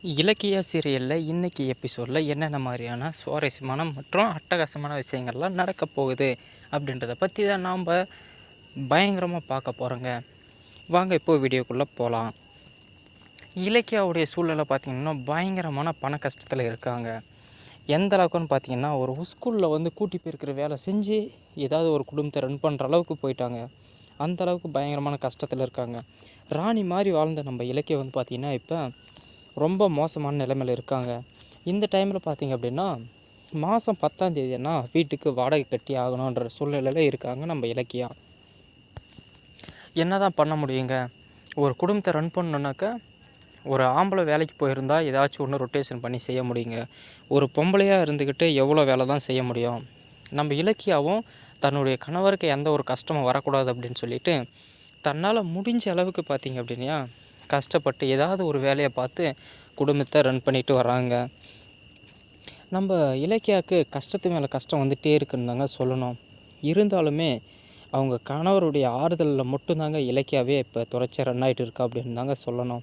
இலக்கிய சீரியலில் இன்றைக்கி எபிசோடில் என்னென்ன மாதிரியான சுவாரஸ்யமான மற்றும் அட்டகாசமான விஷயங்கள்லாம் நடக்க போகுது அப்படின்றத பற்றி தான் நாம் பயங்கரமாக பார்க்க போகிறோங்க. வாங்க இப்போது வீடியோக்குள்ளே போகலாம். இலக்கியாவுடைய சூழ்நிலை பார்த்திங்கன்னா பயங்கரமான பண கஷ்டத்தில் இருக்காங்க. எந்த அளவுக்குன்னு பார்த்திங்கன்னா ஒரு ஸ்கூலில் கூட்டி போயிருக்கிற வேலை செஞ்சு ஏதாவது ஒரு குடும்பத்தை ரன் பண்ணுற அளவுக்கு போயிட்டாங்க. அந்த அளவுக்கு பயங்கரமான கஷ்டத்தில் இருக்காங்க. ராணி மாதிரி வாழ்ந்த நம்ம இலக்கியம் பார்த்திங்கன்னா இப்போ ரொம்ப மோசமான நிலைமையில் இருக்காங்க. இந்த டைமில் பார்த்திங்க அப்படின்னா மாதம் 10ஆம் தேதினா வீட்டுக்கு வாடகை கட்டி ஆகணுன்ற சூழ்நிலையில் இருக்காங்க நம்ம இலக்கியா. என்ன தான் பண்ண முடியுங்க? ஒரு குடும்பத்தை ரன் பண்ணணுன்னாக்கா ஒரு ஆம்பளை வேலைக்கு போயிருந்தா ஏதாச்சும் ஒன்று ரொட்டேஷன் பண்ணி செய்ய முடியுங்க. ஒரு பொம்பளையாக இருந்துக்கிட்டு எவ்வளோ வேலை தான் செய்ய முடியும்? நம்ம இலக்கியாவும் தன்னுடைய கணவருக்கு எந்த ஒரு கஷ்டமும் வரக்கூடாது அப்படின்னு சொல்லிட்டு தன்னால் முடிஞ்ச அளவுக்கு பார்த்திங்க அப்படின்னா கஷ்டப்பட்டு ஏதாவது ஒரு வேலையை பார்த்து குடும்பத்தை ரன் பண்ணிட்டு வராங்க. நம்ம இலக்கியாவுக்கு கஷ்டத்து மேலே கஷ்டம் வந்துகிட்டே இருக்குன்னு தாங்க சொல்லணும். இருந்தாலுமே அவங்க கணவருடைய ஆறுதலில் மட்டும்தாங்க இலக்கியாவே இப்போ தொடர்ச்சி ரன் ஆகிட்டு இருக்கா அப்படின்னு தாங்க சொல்லணும்.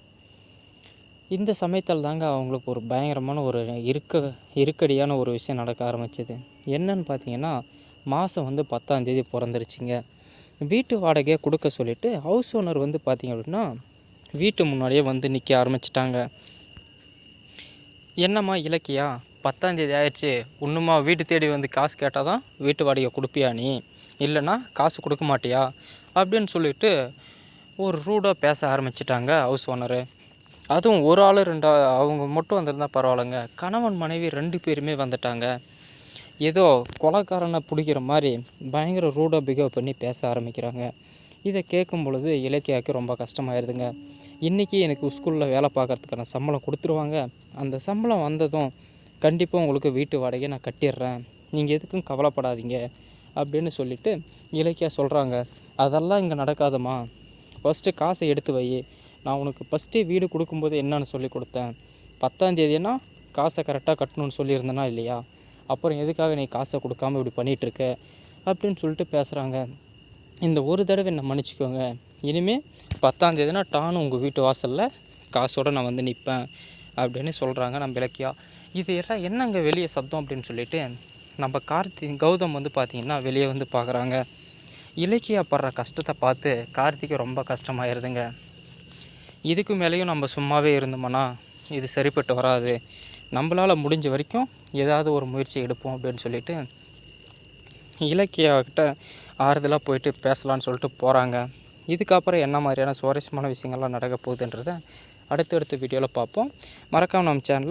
இந்த சமயத்தில் தாங்க அவங்களுக்கு ஒரு பயங்கரமான ஒரு இறுக்கடியான ஒரு விஷயம் நடக்க ஆரம்பிச்சிது. என்னன்னு பார்த்தீங்கன்னா மாதம் 10ஆம் தேதி பிறந்துருச்சுங்க. வீட்டு வாடகையை கொடுக்க சொல்லிவிட்டு ஹவுஸ் ஓனர் பார்த்திங்க அப்படின்னா வீட்டு முன்னாடியே நிற்க ஆரம்பிச்சிட்டாங்க. என்னம்மா இலக்கியா, 10ஆம் தேதி ஆயிடுச்சு, இன்னுமா வீட்டு தேடி காசு கேட்டால் தான் வீட்டு வாடகை கொடுப்பியா நீ, இல்லைன்னா காசு கொடுக்க மாட்டியா அப்படின்னு சொல்லிட்டு ஒரு ரூடாக பேச ஆரம்பிச்சிட்டாங்க ஹவுஸ் ஓனரு. அதுவும் ஒரு ஆள் 2 அவங்க மட்டும் வந்திருந்தால் பரவாயில்லைங்க. கணவன் மனைவி 2 பேருமே வந்துட்டாங்க. ஏதோ கொலைக்காரனை பிடிக்கிற மாதிரி பயங்கர ரூடாக பிஹேவ் பண்ணி பேச ஆரம்பிக்கிறாங்க. இதை கேட்கும் பொழுது இலக்கியாவுக்கு ரொம்ப கஷ்டமாயிருதுங்க. இன்றைக்கி எனக்கு ஸ்கூலில் வேலை பார்க்குறதுக்கான சம்பளம் கொடுத்துருவாங்க. அந்த சம்பளம் வந்ததும் கண்டிப்பாக உங்களுக்கு வீட்டு வாடகையை நான் கட்டிடுறேன், நீங்கள் எதுக்கும் கவலைப்படாதீங்க அப்படின்னு சொல்லிவிட்டு இலக்கியா சொல்கிறாங்க. அதெல்லாம் இங்கே நடக்காதம்மா, ஃபஸ்ட்டு காசை எடுத்து வை. நான் உனக்கு ஃபஸ்ட்டே வீடு கொடுக்கும்போது என்னன்னு சொல்லி கொடுத்தேன், 10ஆம் தேதினா காசை கரெக்டாக கட்டணும்னு சொல்லியிருந்தேனா இல்லையா, அப்புறம் எதுக்காக நீ காசை கொடுக்காமல் இப்படி பண்ணிகிட்ருக்க அப்படின்னு சொல்லிட்டு பேசுகிறாங்க. இந்த ஒரு தடவை என்னை மன்னிச்சிக்கோங்க, இனிமேல் 10ஆம் தேதினா டானும் உங்கள் வீட்டு வாசலில் காசோடு நான் நிற்பேன் அப்படின்னு சொல்கிறாங்க நம்ம இலக்கியா. இது எல்லாம் என்னங்க வெளியே சத்தம் அப்படின்னு சொல்லிட்டு நம்ம கௌதம் பார்த்திங்கன்னா வெளியே பார்க்குறாங்க. இலக்கியா படுற கஷ்டத்தை பார்த்து கார்த்திக்கு ரொம்ப கஷ்டமாயிருதுங்க. இதுக்கு மேலேயும் நம்ம சும்மாவே இருந்தோம்னா இது சரிப்பட்டு வராது, நம்மளால் முடிஞ்ச வரைக்கும் ஏதாவது ஒரு முயற்சி எடுப்போம் அப்படின்னு சொல்லிட்டு இலக்கியாக்கிட்ட ஆறுதலாக போயிட்டு பேசலான்னு சொல்லிட்டு போகிறாங்க. இதுக்கப்புறம் என்ன மாதிரியான சுவாரஸ்யமான விஷயங்கள்லாம் நடக்க போகுதுன்றதை அடுத்தடுத்த வீடியோவில் பார்ப்போம். மறக்காமல் நம்ம சேனலை